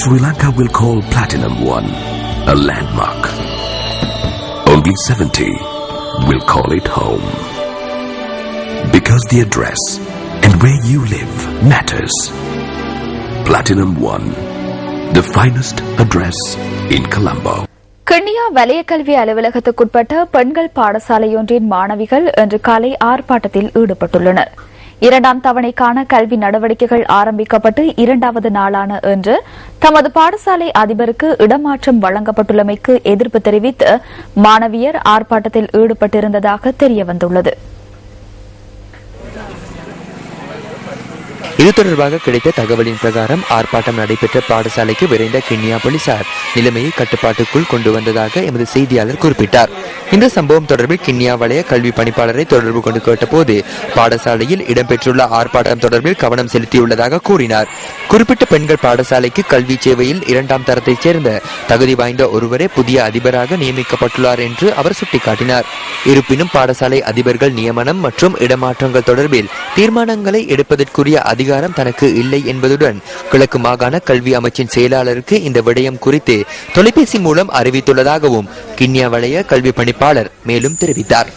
Sri Lanka will call Platinum One a landmark. Only 70 will call it home. Because the address and where you live matters. Platinum One, the finest address in Colombo. Kinniya வலய கல்வி அலுவலகத்துக்குட்பட்ட பெண்கள் பாடசாலையொன்றின் மாணவிகள் இன்று காலை ஆர்ப்பாட்டத்தில் ஈடுபட்டுள்ளனர். இரண்டாம் தவணைக்கான கல்வி நடவடிக்கைகள் ஆரம்பிக்கப்பட்டு இரண்டாவது நாளான இன்று தமது பாடசாலை அதிபருக்கு இடமாற்றம் வழங்கப்பட்டுள்ளமைக்கு எதிர்ப்பு தெரிவித்து மாணவியர் ஆர்ப்பாட்டத்தில் ஈடுபட்டிருந்ததாக தெரியவந்துள்ளது. இது தொடர்பாக கிடைத்த தகவலின் பிரகாரம் ஆர்ப்பாட்டம் நடைபெற்ற பாடசாலைக்கு விரைந்த கிண்ணியா போலீசார் நிலைமையை கட்டுப்பாட்டுக்குள் கொண்டு வந்ததாக எமது செய்தியாளர் குறிப்பிட்டார். இந்த சம்பவம் தொடர்பில் கிண்ணியா வலய கல்வி பணிப்பாளரை தொடர்பு கொண்டு கேட்டபோது பாடசாலையில் இடம்பெற்றுள்ள ஆர்ப்பாட்டம் தொடர்பில் கவனம் செலுத்தியுள்ளதாக கூறினார். குறிப்பிட்ட பெண்கள் பாடசாலைக்கு கல்வி சேவையில் இரண்டாம் தரத்தைச் சேர்ந்த தகுதி வாய்ந்த ஒருவரே புதிய அதிபராக நியமிக்கப்பட்டுள்ளார் என்று அவர் சுட்டிக்காட்டினார். இருப்பினும் பாடசாலை அதிபர்கள் நியமனம் மற்றும் இடமாற்றங்கள் தொடர்பில் தீர்மானங்களை எடுப்பதற்குரிய அதிகாரம் தனக்கு இல்லை என்பதுடன் கிழக்கு மாகாண கல்வி அமைச்சின் செயலாளருக்கு இந்த விடயம் குறித்து தொலைபேசி மூலம் அறிவித்துள்ளதாகவும் கிண்ணியா வலய கல்வி பணிப்பாளர் மேலும் தெரிவித்தார்.